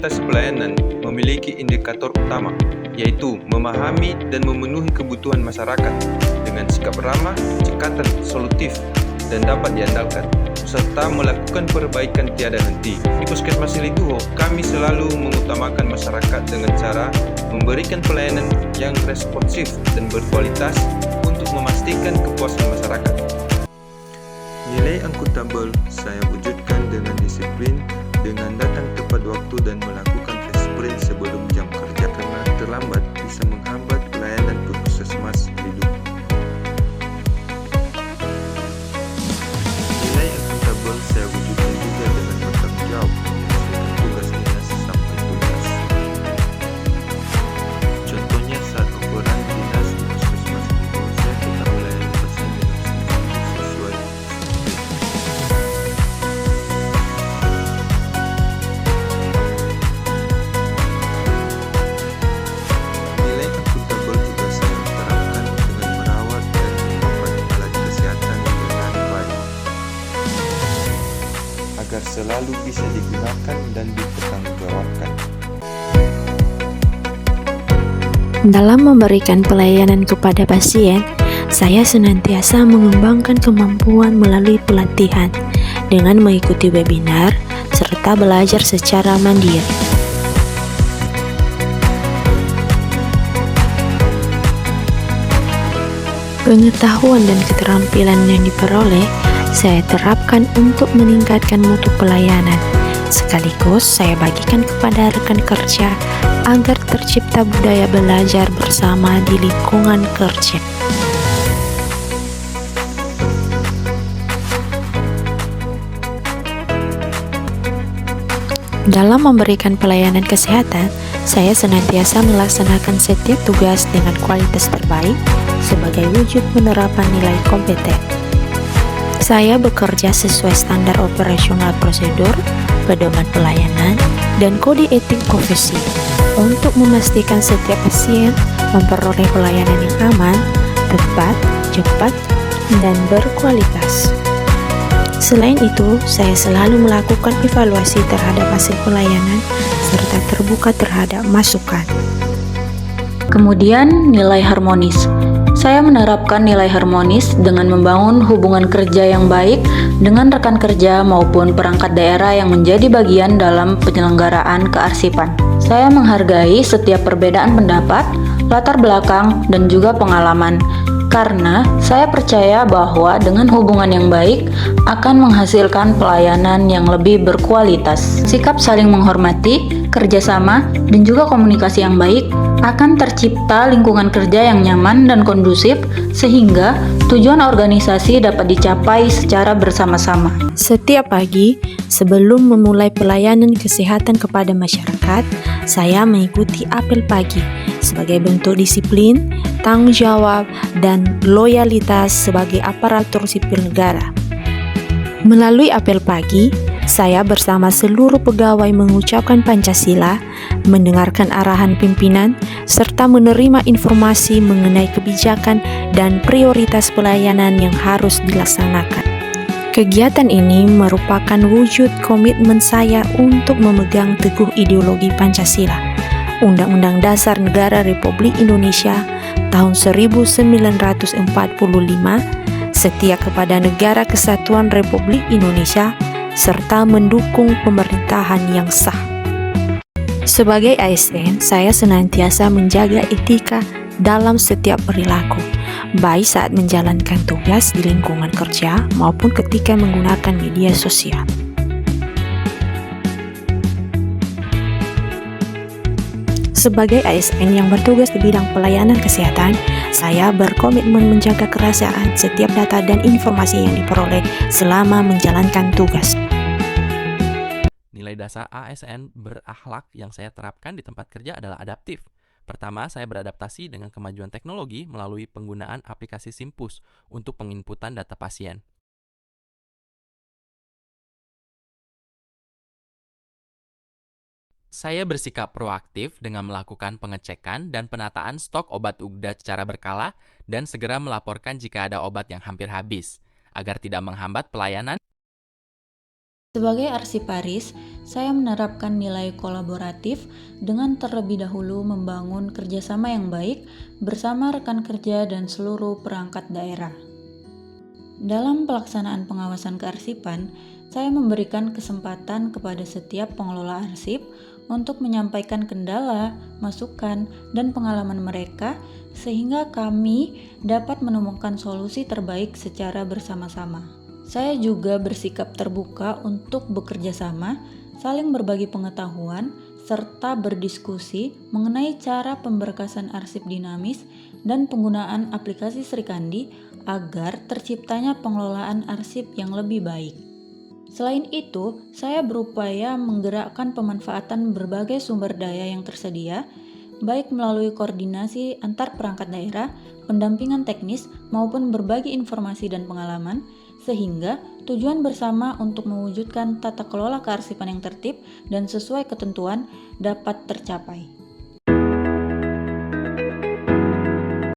kualitas pelayanan memiliki indikator utama, yaitu memahami dan memenuhi kebutuhan masyarakat dengan sikap ramah, cekatan, solutif, dan dapat diandalkan, serta melakukan perbaikan tiada henti. Di Puskesmas Seliduho, kami selalu mengutamakan masyarakat dengan cara memberikan pelayanan yang responsif dan berkualitas untuk memastikan kepuasan masyarakat. Nilai akuntabel saya wujudkan dengan disiplin, dengan datang tepat waktu dan melakukan fast sprint sebelum jam kerja, karena terlambat bisa menghambat pelayanan Puskesmas Seliduho. Nilai akuntabel saya wujudkan juga dengan bertanggung jawab menyelesaikan tugas dinas sampai tuntas. Contohnya saat laporan dinas di Puskesmas Seliduho, saya tetap melayani pasien dengan sesuai nilai akuntabel juga saya terapkan dengan merawat dan menyimpan alat kesehatan dengan baik, agar selalu bisa digunakan dan dipertanggungjawabkan. Dalam memberikan pelayanan kepada pasien, saya senantiasa mengembangkan kemampuan melalui pelatihan dengan mengikuti webinar serta belajar secara mandiri. Pengetahuan dan keterampilan yang diperoleh saya terapkan untuk meningkatkan mutu pelayanan. Sekaligus saya bagikan kepada rekan kerja agar tercipta budaya belajar bersama di lingkungan kerja. Dalam memberikan pelayanan kesehatan, saya senantiasa melaksanakan setiap tugas dengan kualitas terbaik sebagai wujud penerapan nilai kompeten. Saya bekerja sesuai standar operasional prosedur, pedoman pelayanan, dan kode etik profesi untuk memastikan setiap pasien memperoleh pelayanan yang aman, tepat, cepat, dan berkualitas. Selain itu, saya selalu melakukan evaluasi terhadap hasil pelayanan serta terbuka terhadap masukan. Kemudian, nilai harmonis. Saya menerapkan nilai harmonis dengan membangun hubungan kerja yang baik dengan rekan kerja maupun perangkat daerah yang menjadi bagian dalam penyelenggaraan kearsipan. Saya menghargai setiap perbedaan pendapat, latar belakang, dan juga pengalaman, karena saya percaya bahwa dengan hubungan yang baik akan menghasilkan pelayanan yang lebih berkualitas. Sikap saling menghormati, kerjasama, dan juga komunikasi yang baik akan tercipta lingkungan kerja yang nyaman dan kondusif sehingga tujuan organisasi dapat dicapai secara bersama-sama. Setiap pagi, sebelum memulai pelayanan kesehatan kepada masyarakat, saya mengikuti apel pagi sebagai bentuk disiplin, tanggung jawab, dan loyalitas sebagai aparatur sipil negara. Melalui apel pagi, saya bersama seluruh pegawai mengucapkan Pancasila, mendengarkan arahan pimpinan, serta menerima informasi mengenai kebijakan dan prioritas pelayanan yang harus dilaksanakan. Kegiatan ini merupakan wujud komitmen saya untuk memegang teguh ideologi Pancasila, Undang-Undang Dasar Negara Republik Indonesia tahun 1945, setia kepada Negara Kesatuan Republik Indonesia, serta mendukung pemerintahan yang sah. Sebagai ASN, saya senantiasa menjaga etika dalam setiap perilaku, baik saat menjalankan tugas di lingkungan kerja maupun ketika menggunakan media sosial. Sebagai ASN yang bertugas di bidang pelayanan kesehatan, saya berkomitmen menjaga kerahasiaan setiap data dan informasi yang diperoleh selama menjalankan tugas. Nilai dasar ASN berakhlak yang saya terapkan di tempat kerja adalah adaptif. Pertama, saya beradaptasi dengan kemajuan teknologi melalui penggunaan aplikasi Simpus untuk penginputan data pasien. Saya bersikap proaktif dengan melakukan pengecekan dan penataan stok obat UGDA secara berkala dan segera melaporkan jika ada obat yang hampir habis, agar tidak menghambat pelayanan Sebagai arsiparis, saya menerapkan nilai kolaboratif dengan terlebih dahulu membangun kerjasama yang baik bersama rekan kerja dan seluruh perangkat daerah. Dalam pelaksanaan pengawasan kearsipan, saya memberikan kesempatan kepada setiap pengelola arsip untuk menyampaikan kendala, masukan, dan pengalaman mereka sehingga kami dapat menemukan solusi terbaik secara bersama-sama. Saya juga bersikap terbuka untuk bekerja sama, saling berbagi pengetahuan, serta berdiskusi mengenai cara pemberkasan arsip dinamis dan penggunaan aplikasi Srikandi agar terciptanya pengelolaan arsip yang lebih baik. Selain itu, saya berupaya menggerakkan pemanfaatan berbagai sumber daya yang tersedia, baik melalui koordinasi antar perangkat daerah, pendampingan teknis, maupun berbagi informasi dan pengalaman, sehingga tujuan bersama untuk mewujudkan tata kelola kearsipan yang tertib dan sesuai ketentuan dapat tercapai.